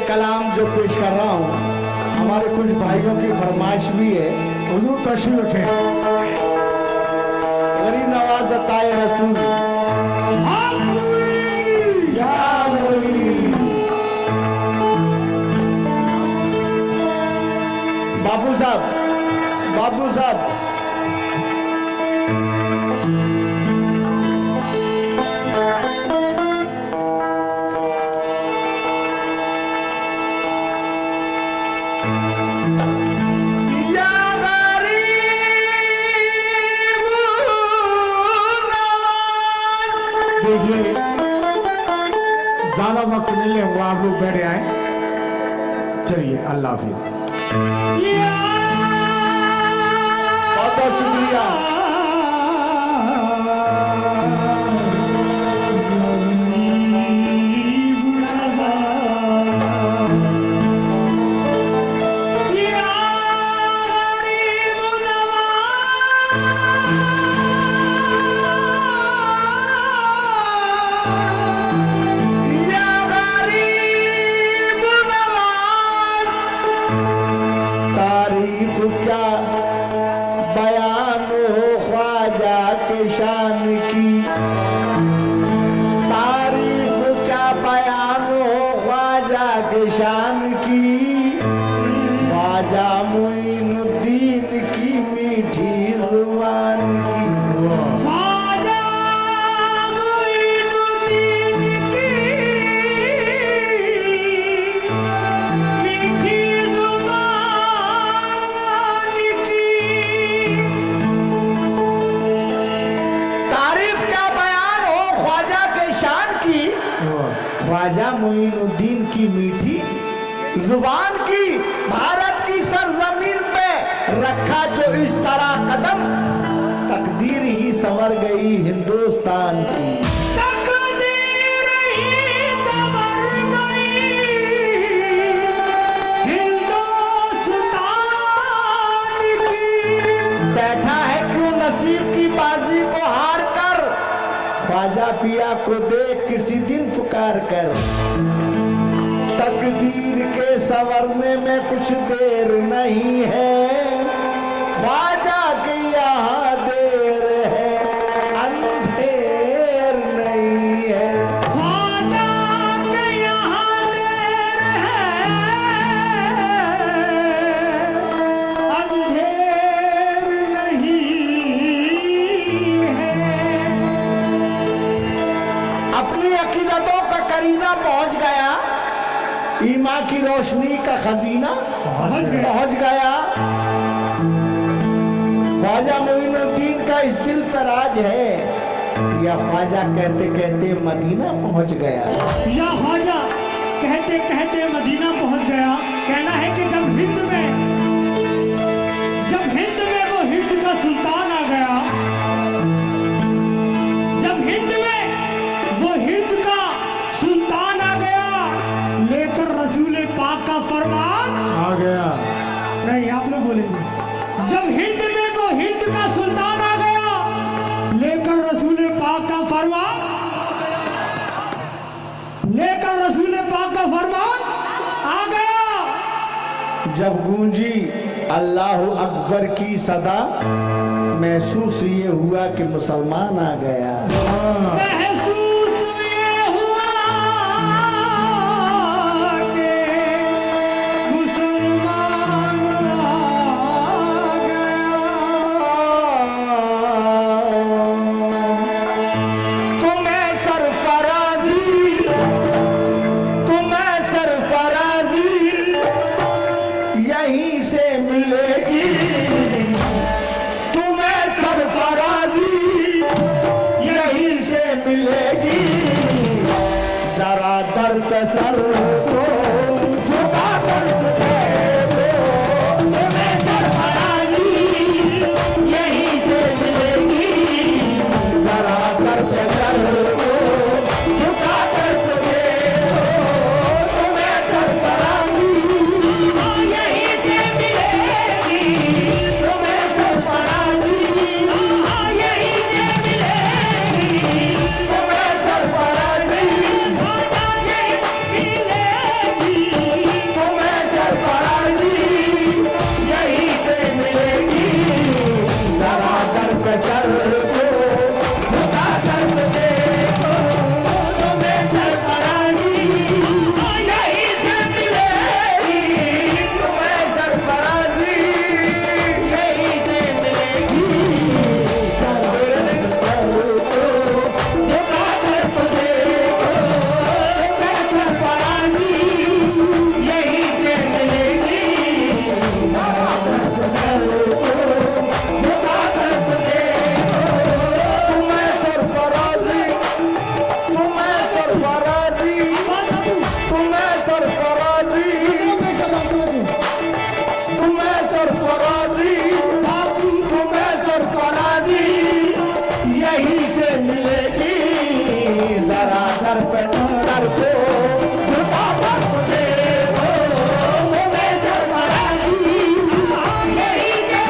कलाम जो पेश कर रहा हूँ हमारे कुछ भाइयों की फरमाइश भी है। हुजूर तशरीफ रखें। गरीब नवाज ताए रसूल बाबू साहब देखिए ज्यादा वक्त नहीं लेंगे, आप लोग बैठे आए। चलिए अल्लाह हाफिज। बहुत बहुत शुक्रिया। क्या बयान हो ख्वाजा के शान की, तारीफ क्या बयान हो ख्वाजा के शान की, ख्वाजा मोइनुद्दीन की मीठी जुबान की, ख्वाजा मोइनुद्दीन की मीठी ख्वाजा मोइनुद्दीन की मीठी जुबान की, भारत की सरजमीन पे रखा जो इस तरह कदम, तकदीर ही संवर गई हिंदुस्तान की, तकदीर ही संवर गई हिंदुस्तान की। बैठा है क्यों नसीब की बाजी को हार कर, ख्वाजा पिया को देख किसी दिन पुकार कर, तकदीर के संवरने में कुछ देर नहीं है, ख्वाजा के यहाँ देर है अंधेर नहीं है, ख्वाजा के यहाँ देर है अंधेर नहीं है। अपनी अकीदतों का करीना पहुंच गया, ईमा की रोशनी का खजीना पहुंच गया, ख्वाजा मोइनुद्दीन का इस दिल पर राज है, या ख्वाजा कहते कहते मदीना पहुंच गया, या ख्वाजा कहते कहते मदीना पहुंच गया। कहना है कि जब हिंद में वो हिंद का सुल्तान आ गया, जब हिंद में वो हिंद का सुल्तान आ गया, लेकर रसूल पाक का फरमान आ गया। नहीं आप लोग बोलेंगे, जब हिंद में वो हिंद का सुल्तान आ गया, लेकर रसूल पाक का फरमान, लेकर रसूल पाक का फरमान आ गया। जब गूंजी अल्लाह अकबर की सदा, महसूस ये हुआ कि मुसलमान आ गया, महसूस ये हुआ कि मुसलमान आ सर को झुका कर देखो, तुम्हें सरफराजी यहीं से मिलेगी। जरा दर पे सर को झुका कर देखो, तुम्हें सरफराजी यहीं से मिलेगी। तुम्हें सरफराजी यहीं से मिलेगी। तुम्हें सरफराजी तुम्हें सरफराजी यहीं से मिलेगी। जरा दर पे सर को झुका कर देखो, तुम्हें सरफराजी यहीं से मिलेगी। तुम्हें सरफराजी यहीं से मिलेगी। जरा दर पे सर को झुका कर देखो, तुम्हें सरफराजी यहीं से मिलेगी। जरा दर पे सर को झुका कर देखो, तुम्हें सरफराजी तुम्हें सरफराजी तुम्हें सरफराजी तुम्हें सरफराजी तुम्हें सरफराजी यहीं से मिलेगी। जरा दर पे सर को झुका कर देखो, तुम्हें सरफराजी यहीं से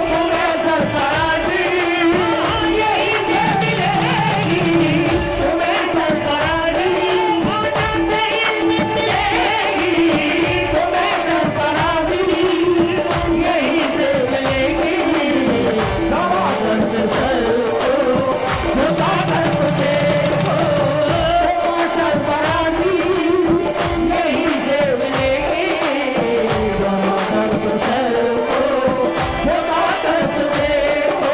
तुम्हें सरफराजी यहीं से मिलेगी। तुम्हें सरफराजी मिलेगी। तुम्हें सरफराजी यहीं से मिलेगी। जरा दर पे सर को झुका कर देखो, तुम्हें सरफराजी यहीं से मिलेगी। जरा दर पे सर को झुका कर देखो।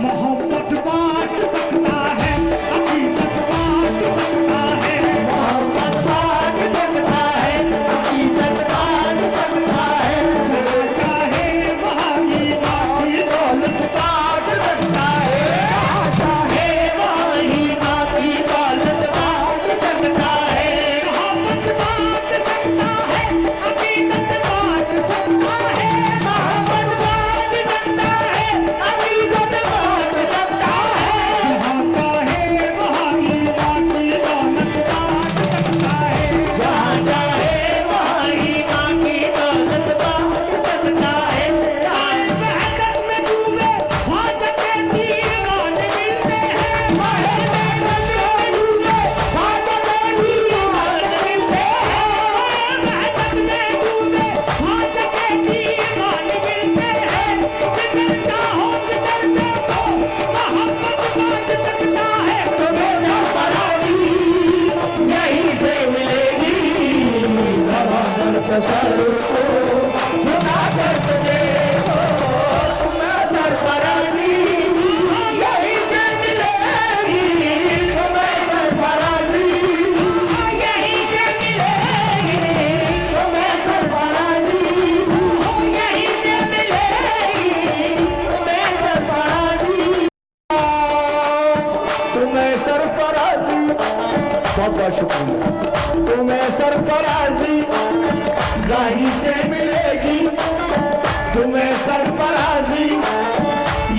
मोहब्बत बांट सकता है, हकीकत बांट सकता है। मोहब्बत बांट सकता है, हकीकत बांट सकता है। जहाँ चाहे वहाँ ये बाकी दौलत बांट सकता है, जहाँ चाहे वहीं बाकी दौलत बांट सकता है। मोहब्बत बांट सकता है, हकीकत बांट सकता है। मोहब्बत बांट सकता है, हकीकत बांट सकता है। जहाँ चाहे वहाँ ये बाकी दौलत बांट सकता है। जहाँ चाहे वहीं बाकी दौलत बांट सकता है। वहदत में डूबे हाजत के दीवान मिलते हैं। वहदत में डूबे हाजत के दीवान मिलते हैं। वहदत में डूबे हाजत के दीवान मिलते हैं। जिधर चाहो जिधर देखो मोहब्बत बांट सकता है। तुम्हें सरफराजी यहीं से मिलेगी। जरा दर पे सर को झुका कर देखो, तुम्हें सरफराजी यहीं से मिलेगी। तुम्हें सरफराजी यहीं से मिलेगी। तुम्हें सरफराजी यहीं से मिलेगी। तुम्हें सरफराजी तुम्हें सरफराजी बहुत बहुत शुक्रिया। तुम्हें सरफराजी जाहिर से मिलेगी। तुम्हें सरफराजी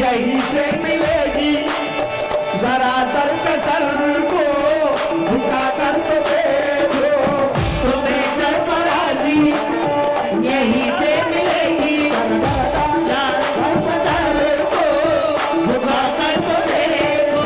यहीं से मिलेगी। जरा दर पे सर को झुका कर तो देखो, तुम्हें सरफराजी यहीं से मिलेगी। जरा दर पे सर को झुका कर तो देखो।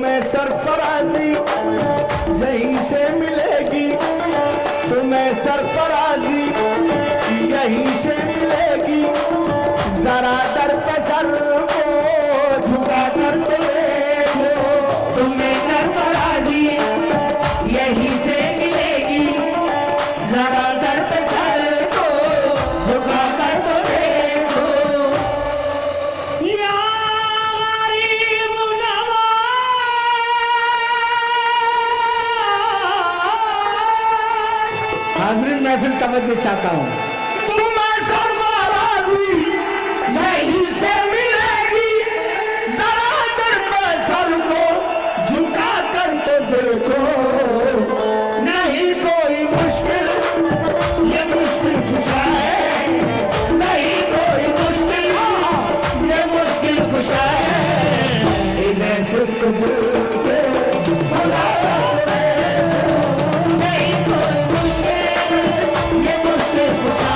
तुम्हें सरफराजी यहीं से मिलेगी, तुम्हें सरफराजी यहीं से मिलेगी। जरा दर पे सर को झुका कर तो देखो, तुम्हें सरफराजी यहीं से मिलेगी, जरा दर पे सर को झुका कर तो देखो। यारी मुनव्वर हाज़रीन महफिल तवज्जो चाहता हूँ। तुम्हें सरफराजी यहीं से मिलेगी, जरा दर पे सर को झुका कर तो देखो, नहीं कोई मुश्किल ये मुश्किल कुशा है, नहीं कोई मुश्किल, ये मुश्किल कुशा है। इन्हें सिर्फ दिल से भुला नहीं कोई मुश्किल, ये मुश्किल कुशा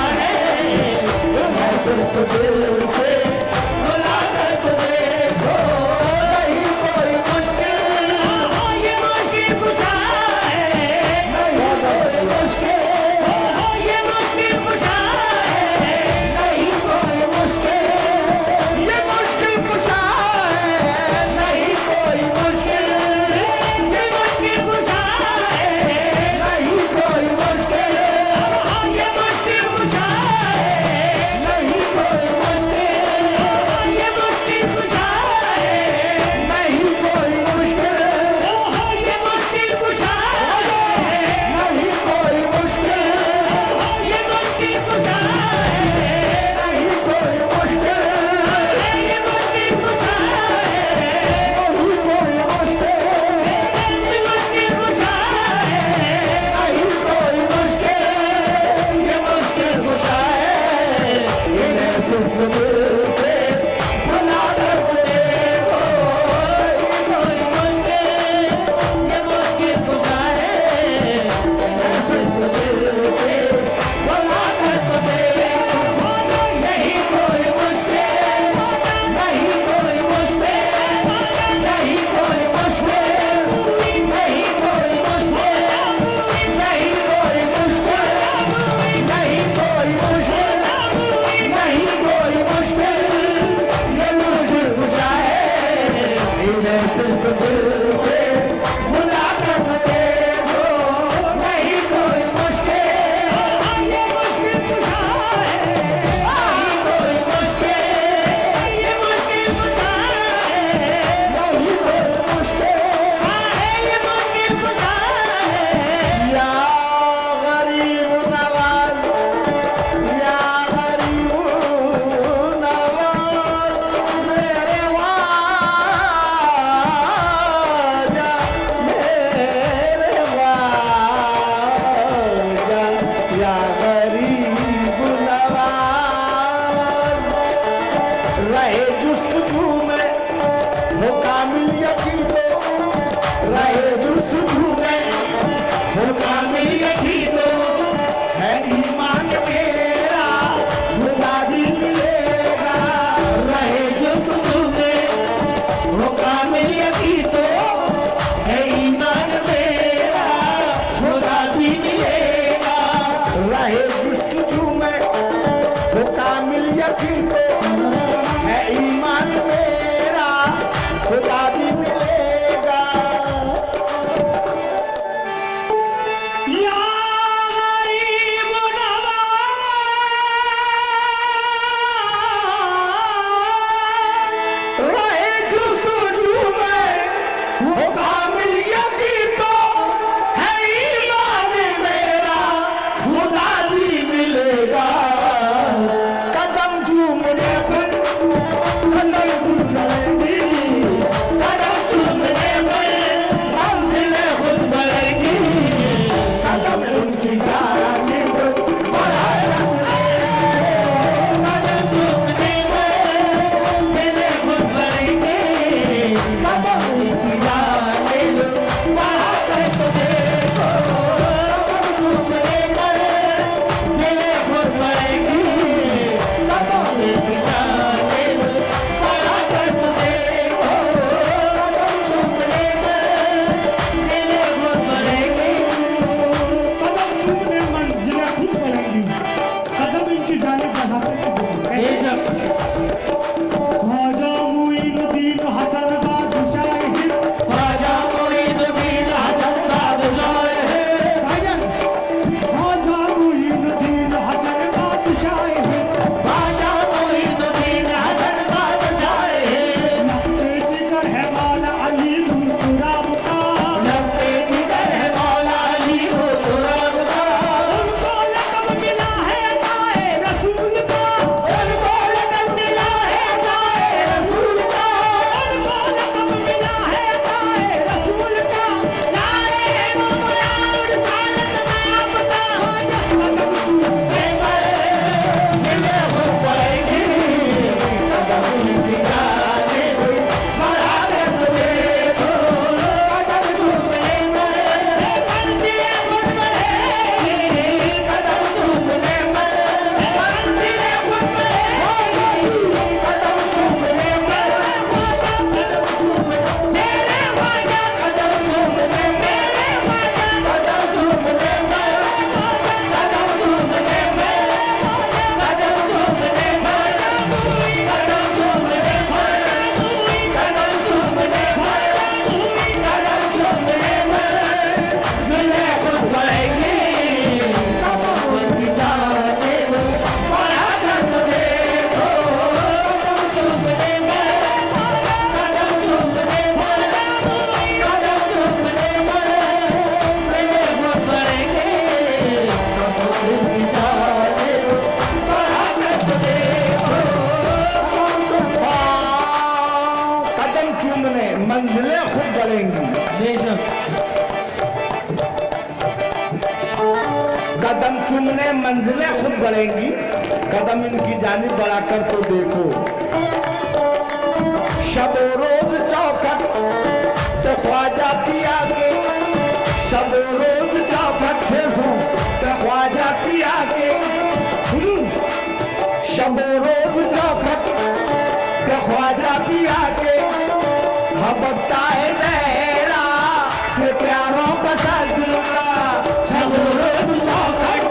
चुमने मंजिलें खुद बढ़ेंगी, कदम इनकी जानिब बढ़ाकर तो देखो। शबो रोज चौखट तो ख्वाजा पिया के, शबो रोज चौखट फेसो तो ख्वाजा पिया के, शबो रोज चौखट तो ख्वाजा पिया के। हबकता है लहरा के प्यारों का सदका, शबो रोज चौखट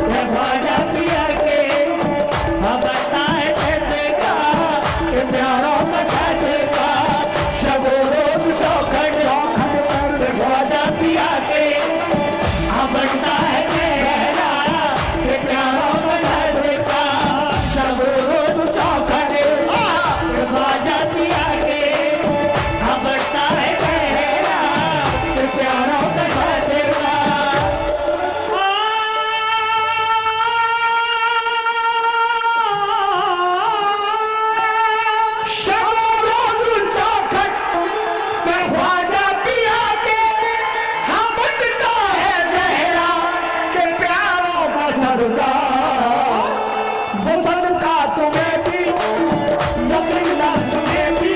तो ख्वाजा पिया के। हबकता है सदका के प्यारों का सदका, शबो रोज चौखट चौखट पर ख्वाजा पिया के। हबकता है लहरा के प्यारों का सदका, शबो रोज चौखट के ख्वाजा पिया के। हबकता है लहरा के प्यारों का सदका। शबो रोज चौखट पे ख्वाजा पिया के। हबकता है ज़हरा के प्यारों का सदका। वो सदका तुम्हें भी यकीनन, तुम्हें भी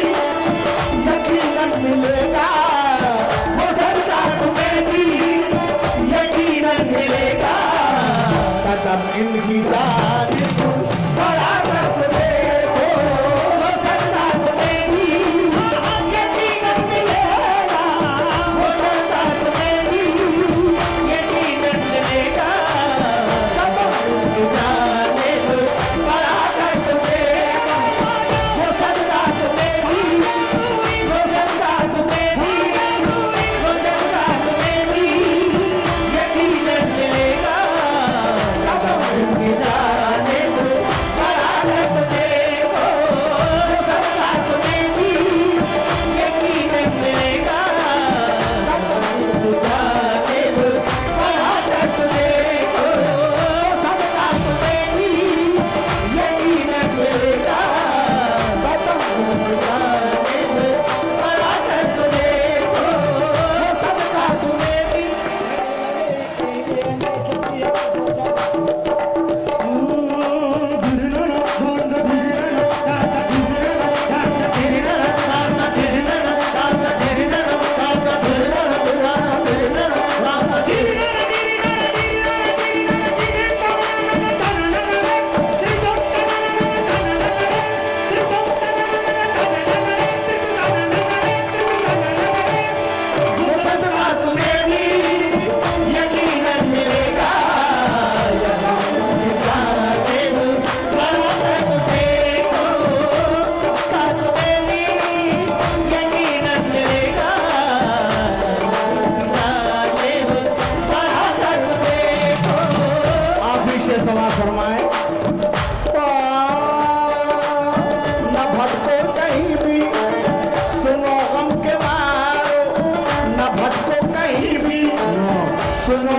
यकीनन मिलेगा। वो सदका तुम्हें भी यकीनन मिलेगा। कदम इनकी जानिब बढ़ा कर तो देखो, वो सदका तुम्हें भी यकीनन मिलेगा। वो सदका तुम्हें भी यकीनन मिलेगा। कदम इनकी जानिब बढ़ा कर तो देखो, वो सदका तुम्हें भी, वो सदका तुम्हें भी, वो सदका तुम्हें भी यकीनन मिलेगा। कदम इनकी जानिब बढ़ा कर तो देखो, वो सदका तुम्हें भी यकीनन मिलेगा। कदम इनकी जानिब बढ़ा कर तो देखो, वो सदका तुम्हें भी यकीनन मिलेगा। कदम इनकी जानिब बढ़ा कर तो देखो, वो सदका तुम्हें भी। वो सदका तुम्हें भी यकीनन मिलेगा। यकीनन जानिब बढ़ा कर तो देखो, सदका तुम्हें भी यकीनन मिलेगा। जानिब बढ़ा कर तो देखो। आप ही से सवा फरमाए। न भटको कहीं भी, सुनो गम के मारो। न भटको कहीं भी, सुनो